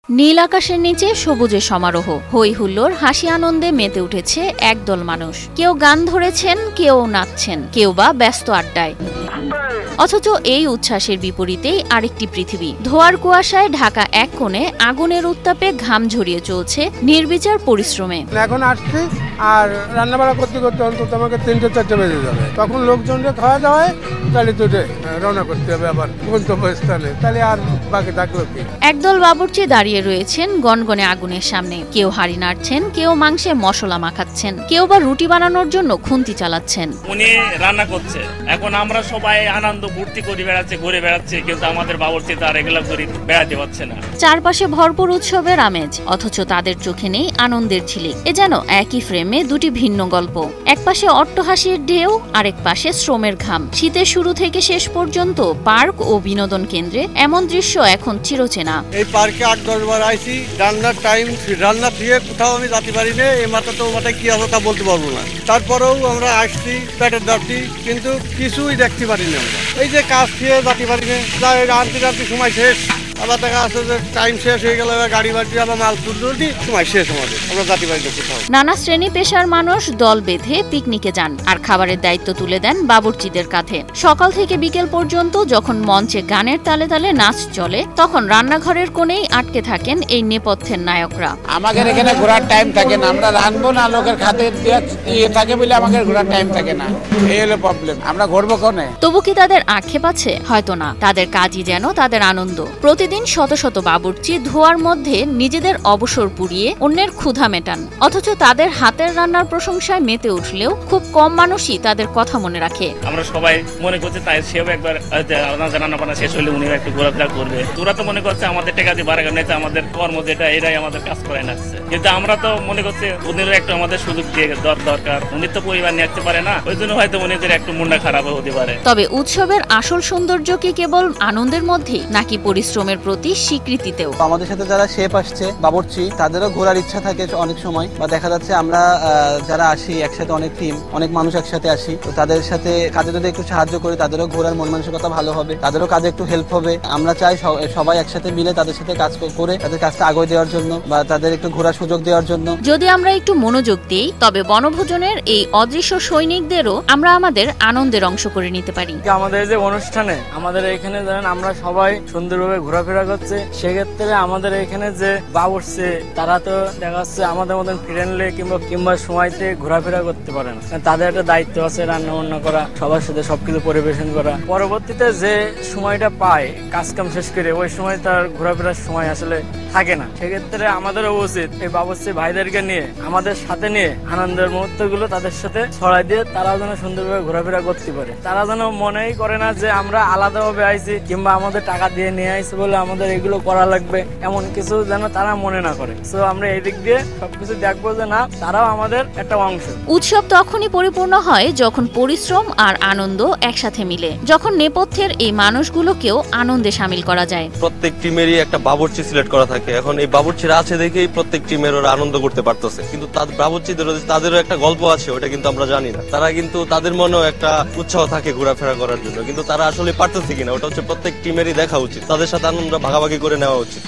নীল আকাশের নিচে সবুজের সমারোহ, হই হুল্লোড়, হাসি আনন্দে মেতে উঠেছে একদল মানুষ। কেউ গান ধরেছেন, কেউ নাচছেন, কেউ বা ব্যস্ত আড্ডায়। অথচ এই উচ্ছ্বাসের বিপরীতেই আরেকটি পৃথিবী। ধোঁয়ার কুয়াশায় ঢাকা এক কোণে আগুনের উত্তাপে ঘাম ঝরিয়ে চলছে নির্বিচার পরিশ্রমে। এখন আসছি আর রান্নাবাড়া করতে করতে অন্তত আমাকে ৩-৪টা বেজে যাবে। তখন লোকজনকে খাওয়া দাওয়ায় তাহলে তো রওনা করতে হবে আবার গন্তব্যস্থলে, তাহলে আর বাকি থাকলো কি। একদল বাবুর্চি দাঁড়িয়ে রয়েছেন গনগনে আগুনের সামনে। কেউ হাঁড়ি নাড়ছেন, কেউ মাংসে মশলা মাখাচ্ছেন, কেউ বা রুটি বানানোর জন্য খুন্তি চালাচ্ছেন। উনি রান্না করছে, এখন আমরা সবাই আনন্দ ফুর্তি করে বেড়াচ্ছে, ঘুরে বেড়াচ্ছে, কিন্তু আমাদের বাবুর্চি তো আর এগুলো করে বেড়াতে পারছে না। চারপাশে ভরপুর উৎসবের আমেজ, অথচ তাদের চোখে নেই আনন্দের ঝিলিক। এ যেন একই ফ্রেমে দুটি ভিন্ন গল্প। এক পাশে অট্টহাসির ঢেউ, আরেক পাশে শ্রমের ঘাম। শীতের শুরু থেকে শেষ পর্যন্ত পার্ক ও বিনোদন কেন্দ্রে এমন দৃশ্য এখন চিরচেনা। এই পার্কে 8-10 বার আইছি, রান্নার টাইম, রান্না দিয়ে কোথাও আমি যেতে পারি না। এই মাথা তো মাথায় কি হবে তা বলতে পারবো না। তারপরেও আমরা আসছি পেটের দাবি, কিন্তু কিছুই দেখতে পারি না। এই যে কাজ খেয়ে যেতে পারি না, রান্তি সময় শেষ, আবার দেখা আছে যে টাইম শেষ হয়ে গেল, গাড়ি বাড়ি আবার মাল তুলতে সময় শেষ, আমাদের আমরা যেতে পারি না কোথাও। নানা শ্রেণী পেশার মানুষ দল বেঁধে পিকনিকে যান আর খাবারের দায়িত্ব তুলে দেন বাবুর্চিদের কাঁধে। সকাল থেকে বিকেল পর্যন্ত যখন মঞ্চে গানের তালে তালে নাচ চলে, তখন রান্নাঘরের কোণেই আটকে থাকেন এই নেপথ্যের নায়করা। আমাদের এখানে ঘোরার টাইম থাকে না, আমরা রানবো না, লোকের খাতে থাকে বলে আমাদের ঘোরার টাইম থাকে না। এই হলো প্রবলেম, আমরা ঘুরবো কোনে। তবু কি তাদের আক্ষেপ আছে? হয়তো না। তাদের কাজই যেন তাদের আনন্দ। প্রতিদিন শত শত বাবুর্চি ধোঁয়ার মধ্যে নিজেদের অবসর পুড়িয়ে অন্যের ক্ষুধা মেটান, অথচ তাদের হাতের রান্নার প্রশংসায় মেতে উঠলেও খুব কম মানুষই তাদের কথা মনে রাখে। আমরা সবাই মনে করছি তাই সেও একবার রান্না বান্না শেষ হলে উনি একটু ঘোরাফেরা করবে। তোরা তো মনে করছে আমাদের টাকা দিয়ে বাড়া নেই, আমাদের কর্ম যেটা এরাই আমাদের কাজ করে নাচ্ছে, কিন্তু আমরা তো মনে করছি উনিরও একটু আমাদের সুযোগ দিয়ে দরকার। উনি তো পরিবার নিয়ে আসতে পারে না, ওই জন্য হয়তো উনিদের একটু মনটা খারাপ হতে পারে। তবে উৎসবের আসল সৌন্দর্য কি কেবল আনন্দের মধ্যেই, নাকি পরিশ্রমের প্রতি স্বীকৃতিতেও? আমাদের সাথে যারা শেফ আসছে, বাবুর্চি, তাদেরও ঘোরার ইচ্ছা থাকে অনেক সময়, বা দেখা যাচ্ছে আমরা যারা আসি একসাথে, অনেক টিম, অনেক মানুষ একসাথে আসি, তো তাদের সাথে কাজে যদি একটু সাহায্য করি, তাদেরও ঘোরার মন মানসিকতা ভালো হবে, তাদেরও কাজে একটু হেল্প হবে। আমরা চাই সবাই একসাথে মিলে তাদের সাথে কাজ করে তাদের কাজটা আগে দেওয়ার জন্য, বা তাদের একটু ঘোরার সুযোগ দেওয়ার জন্য। যদি আমরা একটু মনোযোগ দিই, তবে বনভোজনের এই অদৃশ্য সৈনিকদেরও আমরা আমাদের আনন্দের অংশ করে নিতে পারি। আমাদের যে অনুষ্ঠানে আমাদের এখানে ধরেন আমরা সবাই সুন্দরভাবে ঘোরাফেরা করছে, সেক্ষেত্রে আমাদের এখানে যে বাবুর্চি তারা তো দেখা যাচ্ছে আমাদের মতন ফ্রেন্ডলি কিংবা সময়তে ঘোরাফেরা করতে পারে না। তাদের একটা দায়িত্ব আছে রান্না বান্না করা, সবার সাথে সবকিছু পরিবেশন করা। পরবর্তীতে যে সময়টা পায় কাজ কাম শেষ করে, ওই সময় তার ঘোরাফেরার সময় আসলে থাকে না। সেক্ষেত্রে আমাদেরও উচিত এই বাবুর্চি ভাইদেরকে নিয়ে, আমাদের সাথে নিয়ে আনন্দের মুহূর্ত গুলো তাদের সাথে ছড়াই দিয়ে তারা যেন সুন্দরভাবে ঘোরাফেরা করতে পারে। তারা যেন মনেই করে না যে আমরা আলাদাভাবে আইছি কিংবা আমাদের টাকা দিয়ে নিয়ে আইছি বলে আমাদের এগুলো করা লাগবে, এমন কিছু যেন তারা মনে না করে। তো আমরা এই দিক দিয়ে সবকিছু দেখবো যে না, তারাও আমাদের একটা অংশ। উৎসব তখনই পরিপূর্ণ হয় যখন পরিশ্রম আর আনন্দ একসাথে মিলে, যখন নেপথ্যের এই মানুষগুলোকেও আনন্দে সামিল করা যায়। প্রত্যেক টিমেরই একটা বাবুর্চি সিলেক্ট করা থাকে। এখন এই বাবুর্চিরা আছে দেখেই প্রত্যেক টিমের ওরা আনন্দ করতে পারতেছে, কিন্তু তাদেরও একটা গল্প আছে, ওটা কিন্তু আমরা জানি না। তারা কিন্তু তাদের মনেও একটা উৎসাহ থাকে ঘোরাফেরা করার জন্য, কিন্তু তারা আসলে পারতেছে কিনা ওটা হচ্ছে প্রত্যেক টিমেরই দেখা উচিত। তাদের সাথে আনন্দ ভাগাভাগি করে নেওয়া উচিত।